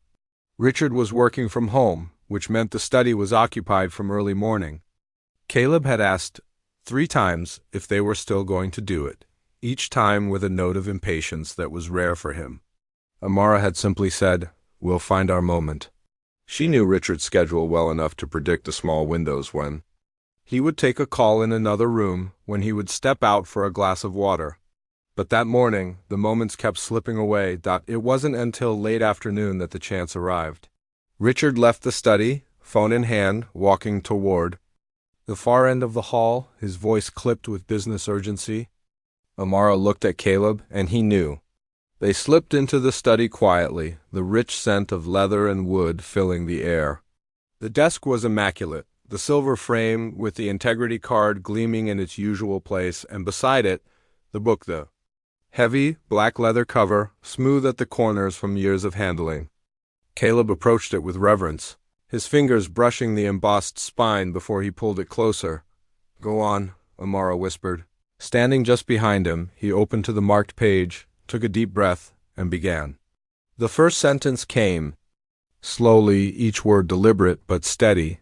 Richard was working from home, which meant the study was occupied from early morning. Caleb had asked 3 times if they were still going to do it, each time with a note of impatience that was rare for him. Amara had simply said, "We'll find our moment." She knew Richard's schedule well enough to predict the small windows when he would take a call in another room, when he would step out for a glass of water. But that morning, the moments kept slipping away. It wasn't until late afternoon that the chance arrived. Richard left the study, phone in hand, walking toward the far end of the hall, his voice clipped with business urgency. Amara looked at Caleb, and he knew. They slipped into the study quietly, the rich scent of leather and wood filling the air. The desk was immaculate, the silver frame with the integrity card gleaming in its usual place, and beside it, the book, the heavy, black leather cover, smooth at the corners from years of handling. Caleb approached it with reverence, his fingers brushing the embossed spine before he pulled it closer. "Go on," Amara whispered. Standing just behind him, he opened to the marked page, took a deep breath, and began. The first sentence came, slowly, each word deliberate but steady.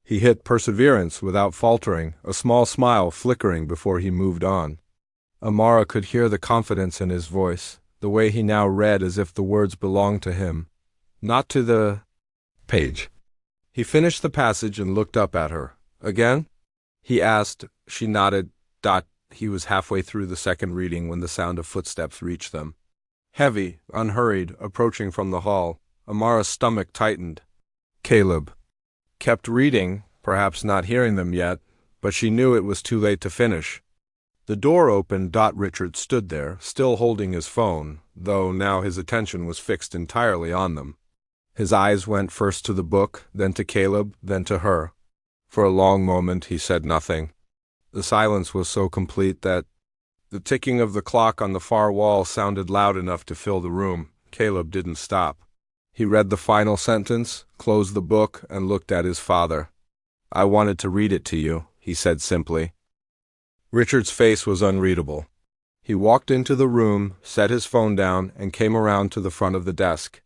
He hit perseverance without faltering, a small smile flickering before he moved on. Amara could hear the confidence in his voice, the way he now read as if the words belonged to him, not to the page. He finished the passage and looked up at her. "Again?" he asked. She nodded. He was halfway through the second reading when the sound of footsteps reached them. Heavy, unhurried, approaching from the hall. Amara's stomach tightened. Caleb kept reading, perhaps not hearing them yet, but she knew it was too late to finish. The door opened. Richard stood there, still holding his phone, though now his attention was fixed entirely on them. His eyes went first to the book, then to Caleb, then to her. For a long moment he said nothing. The silence was so complete that the ticking of the clock on the far wall sounded loud enough to fill the room. Caleb didn't stop. He read the final sentence, closed the book, and looked at his father. "I wanted to read it to you," he said simply. Richard's face was unreadable. He walked into the room, set his phone down, and came around to the front of the desk.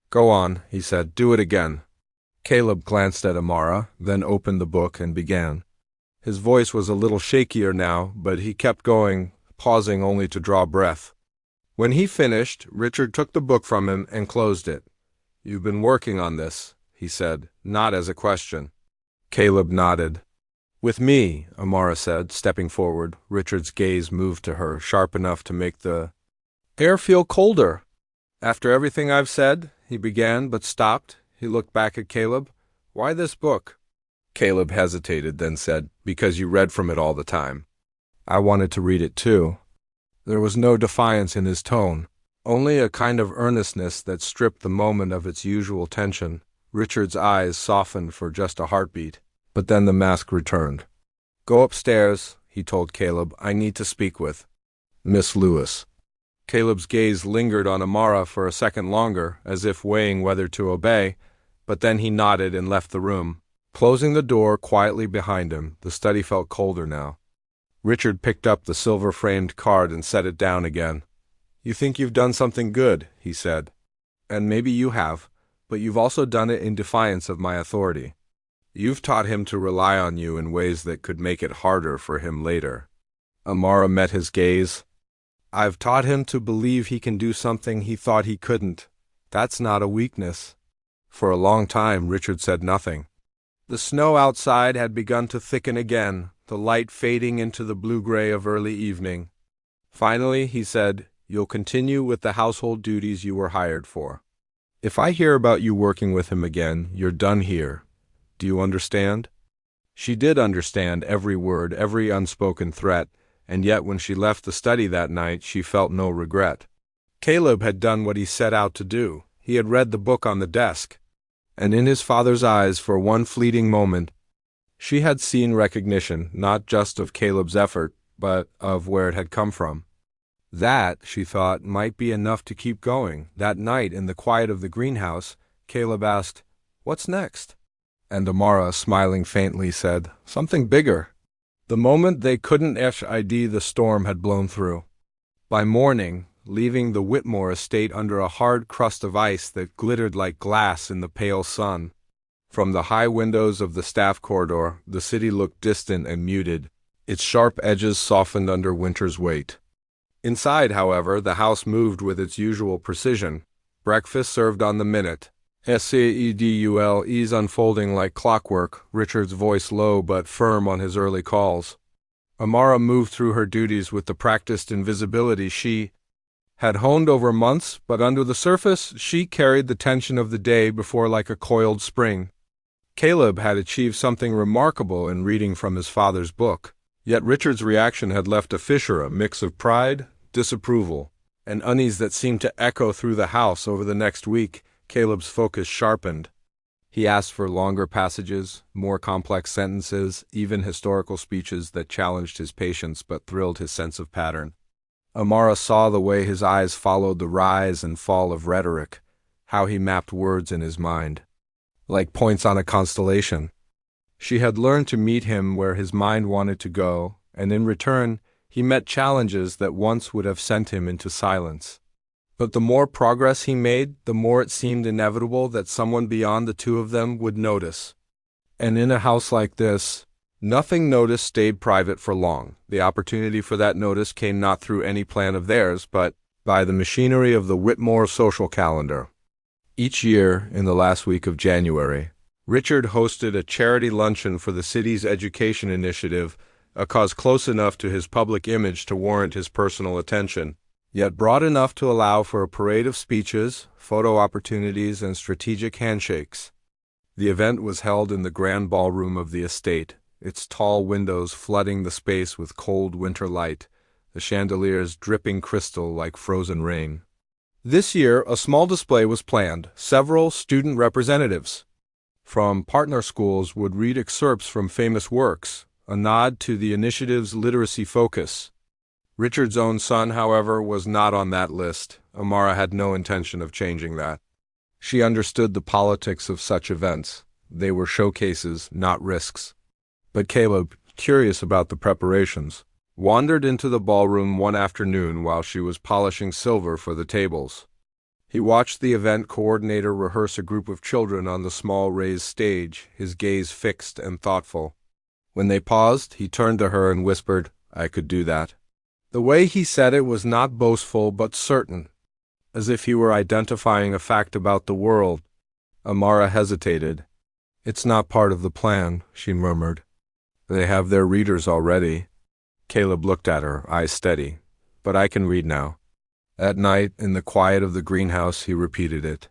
"Go on," he said. "Do it again." Caleb glanced at Amara, then opened the book and began. His voice was a little shakier now, but he kept going, pausing only to draw breath. When he finished, Richard took the book from him and closed it. "You've been working on this," he said, not as a question. Caleb nodded. "With me," Amara said, stepping forward. Richard's gaze moved to her, sharp enough to make the air feel colder. "After everything I've said," he began, but stopped. He looked back at Caleb. "Why this book?" Caleb hesitated, then said, "Because you read from it all the time." "I wanted to read it too." There was no defiance in his tone, only a kind of earnestness that stripped the moment of its usual tension. Richard's eyes softened for just a heartbeat, but then the mask returned. "Go upstairs," he told Caleb. "I need to speak with Miss Lewis." Caleb's gaze lingered on Amara for a second longer, as if weighing whether to obey, but then he nodded and left the room. Closing the door quietly behind him, the study felt colder now. Richard picked up the silver-framed card and set it down again. "You think you've done something good," he said. "And maybe you have, but you've also done it in defiance of my authority. You've taught him to rely on you in ways that could make it harder for him later." Amara met his gaze. "I've taught him to believe he can do something he thought he couldn't. That's not a weakness." For a long time, Richard said nothing. The snow outside had begun to thicken again, the light fading into the blue-gray of early evening. Finally, he said, "You'll continue with the household duties you were hired for. If I hear about you working with him again, you're done here. Do you understand?" She did understand every word, every unspoken threat, and yet when she left the study that night, she felt no regret. Caleb had done what he set out to do. He had read the book on the desk, and in his father's eyes, for one fleeting moment, she had seen recognition, not just of Caleb's effort, but of where it had come from. That, she thought, might be enough to keep going. That night, in the quiet of the greenhouse, Caleb asked, "What's next?" And Amara, smiling faintly, said, "Something bigger." The moment they couldn't ID the storm had blown through. By morning, leaving the Whitmore estate under a hard crust of ice that glittered like glass in the pale sun, from the high windows of the staff corridor, the city looked distant and muted, its sharp edges softened under winter's weight. Inside, however, the house moved with its usual precision. Breakfast served on the minute. Schedules unfolding like clockwork, Richard's voice low but firm on his early calls. Amara moved through her duties with the practiced invisibility she had honed over months, but under the surface, she carried the tension of the day before like a coiled spring. Caleb had achieved something remarkable in reading from his father's book, yet Richard's reaction had left a fissure, a mix of pride, disapproval, and unease that seemed to echo through the house. Over the next week, Caleb's focus sharpened. He asked for longer passages, more complex sentences, even historical speeches that challenged his patience but thrilled his sense of pattern. Amara saw the way his eyes followed the rise and fall of rhetoric, how he mapped words in his mind, like points on a constellation. She had learned to meet him where his mind wanted to go, and in return, he met challenges that once would have sent him into silence. But the more progress he made, the more it seemed inevitable that someone beyond the two of them would notice. And in a house like this, nothing noticed stayed private for long. The opportunity for that notice came not through any plan of theirs, but by the machinery of the Whitmore social calendar. Each year, in the last week of January, Richard hosted a charity luncheon for the city's education initiative, a cause close enough to his public image to warrant his personal attention, yet broad enough to allow for a parade of speeches, photo opportunities, and strategic handshakes. The event was held in the grand ballroom of the estate, its tall windows flooding the space with cold winter light, the chandeliers dripping crystal like frozen rain. This year, a small display was planned. Several student representatives from partner schools would read excerpts from famous works, a nod to the initiative's literacy focus. Richard's own son, however, was not on that list. Amara had no intention of changing that. She understood the politics of such events. They were showcases, not risks. But Caleb, curious about the preparations, wandered into the ballroom one afternoon while she was polishing silver for the tables. He watched the event coordinator rehearse a group of children on the small raised stage, his gaze fixed and thoughtful. When they paused, he turned to her and whispered, "I could do that." The way he said it was not boastful but certain, as if he were identifying a fact about the world. Amara hesitated. "It's not part of the plan," she murmured. "They have their readers already." Caleb looked at her, eyes steady. "But I can read now." At night, in the quiet of the greenhouse, he repeated it.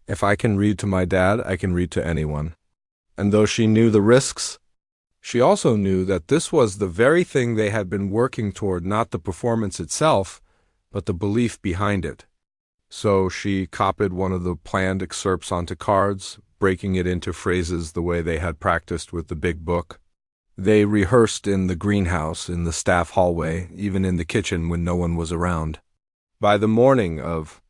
"If I can read to my dad, I can read to anyone." And though she knew the risks, she also knew that this was the very thing they had been working toward, not the performance itself, but the belief behind it. So she copied one of the planned excerpts onto cards, breaking it into phrases the way they had practiced with the big book. They rehearsed in the greenhouse, in the staff hallway, even in the kitchen when no one was around. By the morning of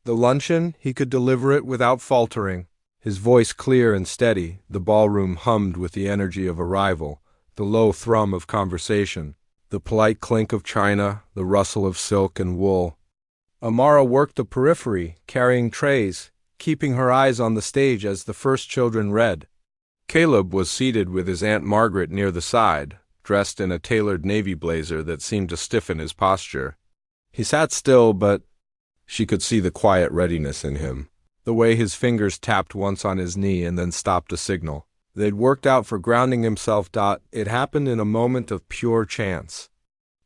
the luncheon, he could deliver it without faltering, his voice clear and steady. The ballroom hummed with the energy of arrival, the low thrum of conversation, the polite clink of china, the rustle of silk and wool. Amara worked the periphery, carrying trays, keeping her eyes on the stage as the first children read. Caleb was seated with his Aunt Margaret near the side, dressed in a tailored navy blazer that seemed to stiffen his posture. He sat still, but she could see the quiet readiness in him, the way his fingers tapped once on his knee and then stopped a signal. They'd worked out for grounding himself. It happened in a moment of pure chance.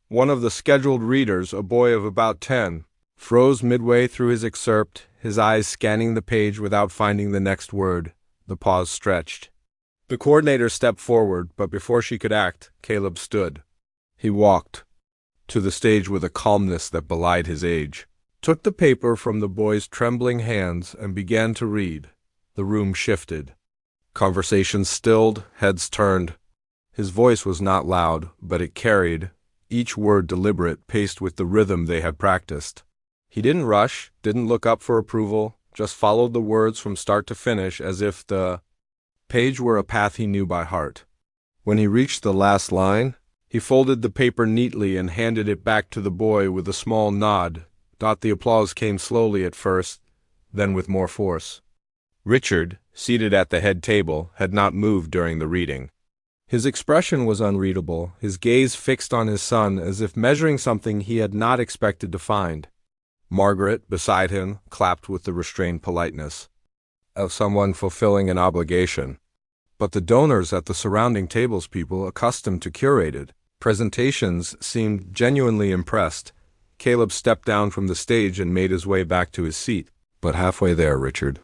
One of the scheduled readers, a boy of about 10, froze midway through his excerpt, his eyes scanning the page without finding the next word. The pause stretched. The coordinator stepped forward, but before she could act, Caleb stood. He walked to the stage with a calmness that belied his age, took the paper from the boy's trembling hands, and began to read. The room shifted. Conversations stilled, heads turned. His voice was not loud, but it carried, each word deliberate, paced with the rhythm they had practiced. He didn't rush, didn't look up for approval, just followed the words from start to finish as if the page were a path he knew by heart. When he reached the last line, he folded the paper neatly and handed it back to the boy with a small nod. The applause came slowly at first, then with more force. Richard, seated at the head table, had not moved during the reading. His expression was unreadable, his gaze fixed on his son as if measuring something he had not expected to find. Margaret, beside him, clapped with the restrained politeness of someone fulfilling an obligation. But the donors at the surrounding tables, people accustomed to curated, Presentations seemed genuinely impressed. Caleb stepped down from the stage and made his way back to his seat. But halfway there, Richard.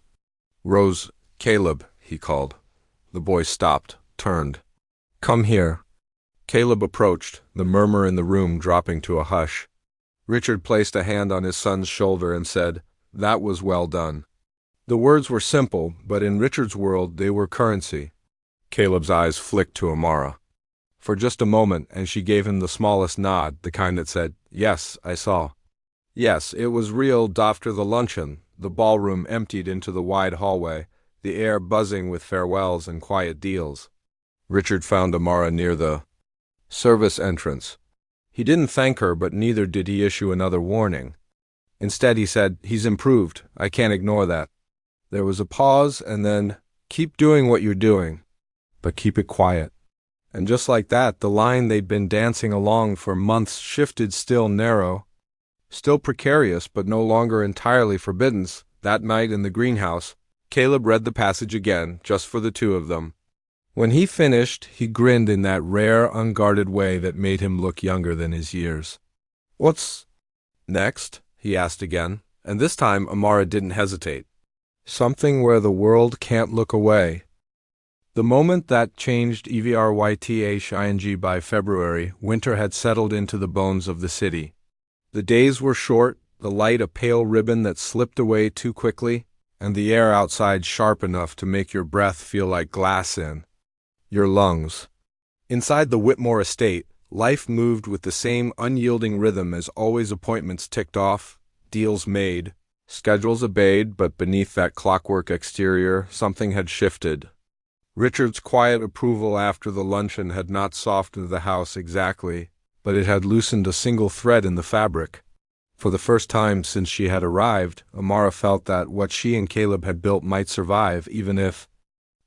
Rose, Caleb, he called. The boy stopped, turned. Come here. Caleb approached, the murmur in the room dropping to a hush. Richard placed a hand on his son's shoulder and said, "That was well done." The words were simple, but in Richard's world they were currency. Caleb's eyes flicked to Amara. For just a moment, and she gave him the smallest nod, the kind that said, "Yes, I saw." Yes, it was real. After the luncheon, the ballroom emptied into the wide hallway, the air buzzing with farewells and quiet deals. Richard found Amara near the service entrance. He didn't thank her, but neither did he issue another warning. Instead, he said, "He's improved. I can't ignore that." There was a pause, and then, "Keep doing what you're doing, but keep it quiet." And just like that, the line they'd been dancing along for months shifted, still narrow, still precarious, but no longer entirely forbidden. That night in the greenhouse, Caleb read the passage again, just for the two of them. When he finished, he grinned in that rare, unguarded way that made him look younger than his years. "What's next?" he asked again, and this time Amara didn't hesitate. "Something where the world can't look away." The moment that changed everything by February, winter had settled into the bones of the city. The days were short, the light a pale ribbon that slipped away too quickly, and the air outside sharp enough to make your breath feel like glass in your lungs. Inside the Whitmore estate, life moved with the same unyielding rhythm as always. Appointments ticked off, deals made, schedules obeyed, but beneath that clockwork exterior, something had shifted. Richard's quiet approval after the luncheon had not softened the house exactly, but it had loosened a single thread in the fabric. For the first time since she had arrived, Amara felt that what she and Caleb had built might survive, even if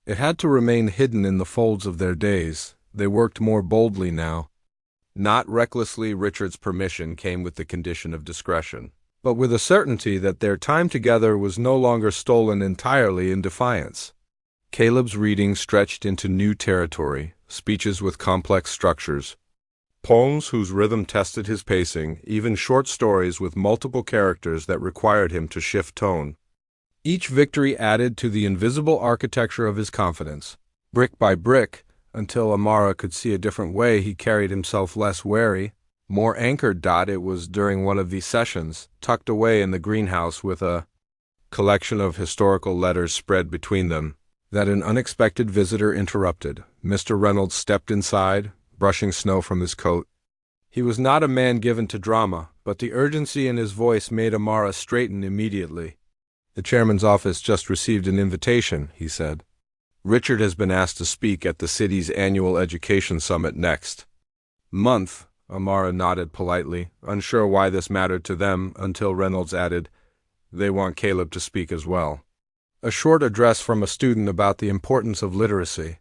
it had to remain hidden in the folds of their days. They worked more boldly now. Not recklessly. Richard's permission came with the condition of discretion, but with a certainty that their time together was no longer stolen entirely in defiance. Caleb's reading stretched into new territory, speeches with complex structures, poems whose rhythm tested his pacing, even short stories with multiple characters that required him to shift tone. Each victory added to the invisible architecture of his confidence, brick by brick, until Amara could see a different way he carried himself, less wary, more anchored. It was during one of these sessions, tucked away in the greenhouse with a collection of historical letters spread between them, that an unexpected visitor interrupted. Mr. Reynolds stepped inside, brushing snow from his coat. He was not a man given to drama, but the urgency in his voice made Amara straighten immediately. "The chairman's office just received an invitation," he said. "Richard has been asked to speak at the city's annual education summit next month." Amara nodded politely, unsure why this mattered to them, until Reynolds added, "They want Caleb to speak as well." A short address from a student about the importance of literacy.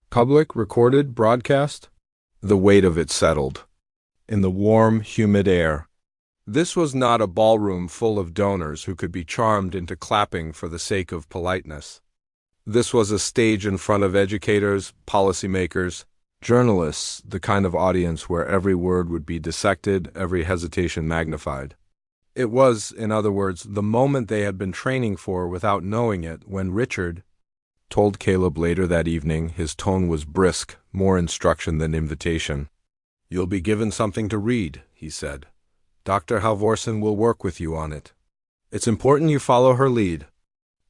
Public, recorded, broadcast? The weight of it settled in the warm, humid air. This was not a ballroom full of donors who could be charmed into clapping for the sake of politeness. This was a stage in front of educators, policymakers, journalists, the kind of audience where every word would be dissected, every hesitation magnified. It was, in other words, the moment they had been training for without knowing it, when Richard told Caleb later that evening. His tone was brisk, more instruction than invitation. "You'll be given something to read," he said. "Dr. Halvorsen will work with you on it. It's important you follow her lead."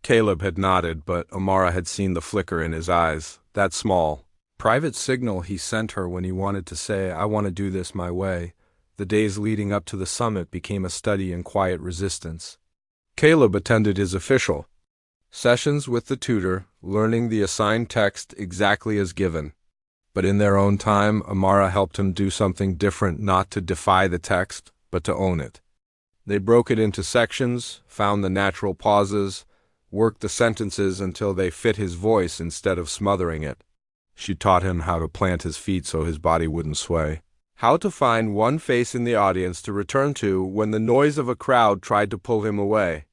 Caleb had nodded, but Amara had seen the flicker in his eyes, that small, private signal he sent her when he wanted to say, "I want to do this my way." The days leading up to the summit became a study in quiet resistance. Caleb attended his official sessions with the tutor, learning the assigned text exactly as given. But in their own time, Amara helped him do something different, not to defy the text, but to own it. They broke it into sections, found the natural pauses, worked the sentences until they fit his voice instead of smothering it. She taught him how to plant his feet so his body wouldn't sway, how to find one face in the audience to return to when the noise of a crowd tried to pull him away.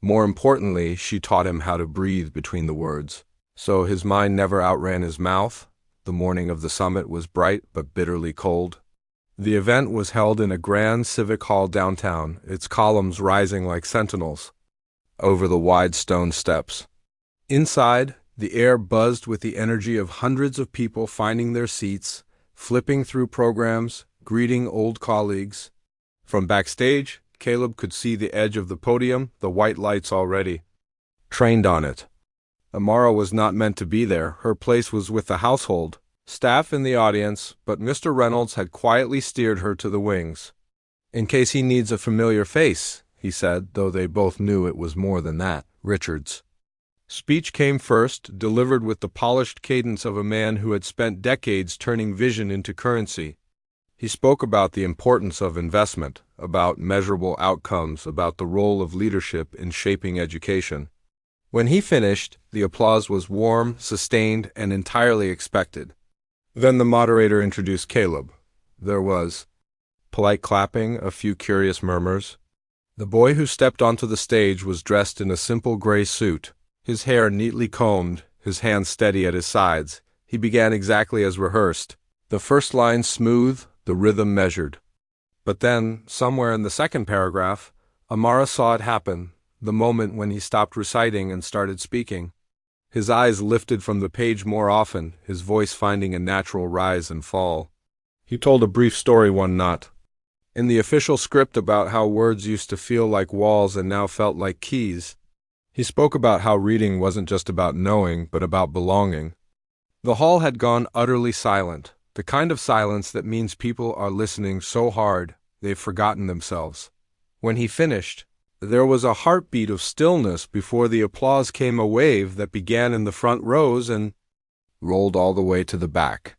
More importantly, she taught him how to breathe between the words, so his mind never outran his mouth. The morning of the summit was bright but bitterly cold. The event was held in a grand civic hall downtown, its columns rising like sentinels over the wide stone steps. Inside, the air buzzed with the energy of hundreds of people finding their seats, flipping through programs, greeting old colleagues. From backstage, Caleb could see the edge of the podium, the white lights already trained on it. Amara was not meant to be there. Her place was with the household staff in the audience, but Mr. Reynolds had quietly steered her to the wings. "In case he needs a familiar face," he said, though they both knew it was more than that. Richard's speech came first, delivered with the polished cadence of a man who had spent decades turning vision into currency. He spoke about the importance of investment, about measurable outcomes, about the role of leadership in shaping education. When he finished, the applause was warm, sustained, and entirely expected. Then the moderator introduced Caleb. There was polite clapping, a few curious murmurs. The boy who stepped onto the stage was dressed in a simple gray suit, his hair neatly combed, his hands steady at his sides. He began exactly as rehearsed, the first line smooth, the rhythm measured. But then, somewhere in the second paragraph, Amara saw it happen, the moment when he stopped reciting and started speaking. His eyes lifted from the page more often, his voice finding a natural rise and fall. He told a brief story one night in the official script about how words used to feel like walls and now felt like keys. He spoke about how reading wasn't just about knowing, but about belonging. The hall had gone utterly silent, the kind of silence that means people are listening so hard they've forgotten themselves. When he finished, there was a heartbeat of stillness before the applause came, a wave that began in the front rows and rolled all the way to the back.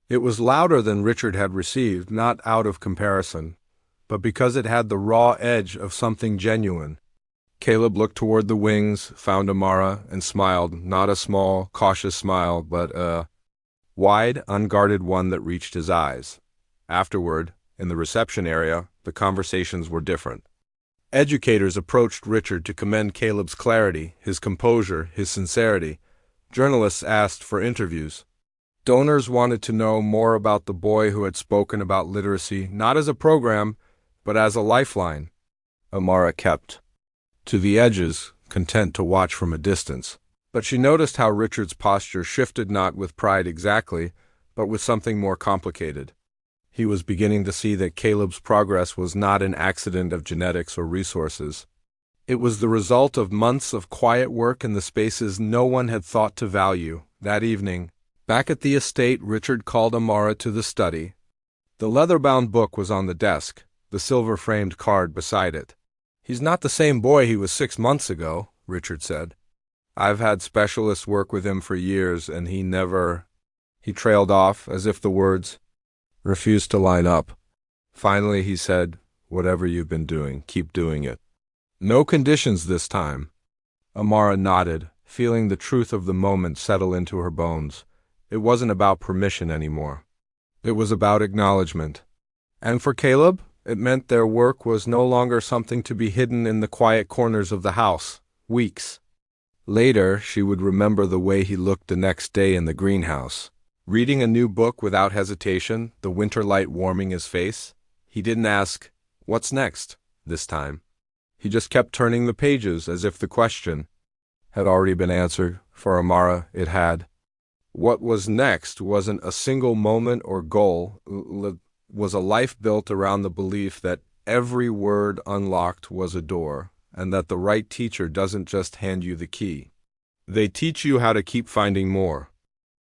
It was louder than Richard had received, not out of comparison, but because it had the raw edge of something genuine. Caleb looked toward the wings, found Amara, and smiled, not a small, cautious smile, but a wide, unguarded one that reached his eyes. Afterward, in the reception area, the conversations were different. Educators approached Richard to commend Caleb's clarity, his composure, his sincerity. Journalists asked for interviews. Donors wanted to know more about the boy who had spoken about literacy, not as a program, but as a lifeline. Amara kept to the edges, content to watch from a distance. But she noticed how Richard's posture shifted, not with pride exactly, but with something more complicated. He was beginning to see that Caleb's progress was not an accident of genetics or resources. It was the result of months of quiet work in the spaces no one had thought to value. That evening, back at the estate, Richard called Amara to the study. The leather-bound book was on the desk, the silver-framed card beside it. "He's not the same boy he was 6 months ago," Richard said. "I've had specialists work with him for years, and he never—" He trailed off, as if the words refused to line up. Finally, he said, "Whatever you've been doing, keep doing it. No conditions this time." Amara nodded, feeling the truth of the moment settle into her bones. It wasn't about permission anymore. It was about acknowledgement. And for Caleb, it meant their work was no longer something to be hidden in the quiet corners of the house. Weeks later, she would remember the way he looked the next day in the greenhouse, reading a new book without hesitation, the winter light warming his face. He didn't ask, "What's next?" this time. He just kept turning the pages as if the question had already been answered. For Amara, it had. What was next wasn't a single moment or goal. It was a life built around the belief that every word unlocked was a door, and that the right teacher doesn't just hand you the key. They teach you how to keep finding more.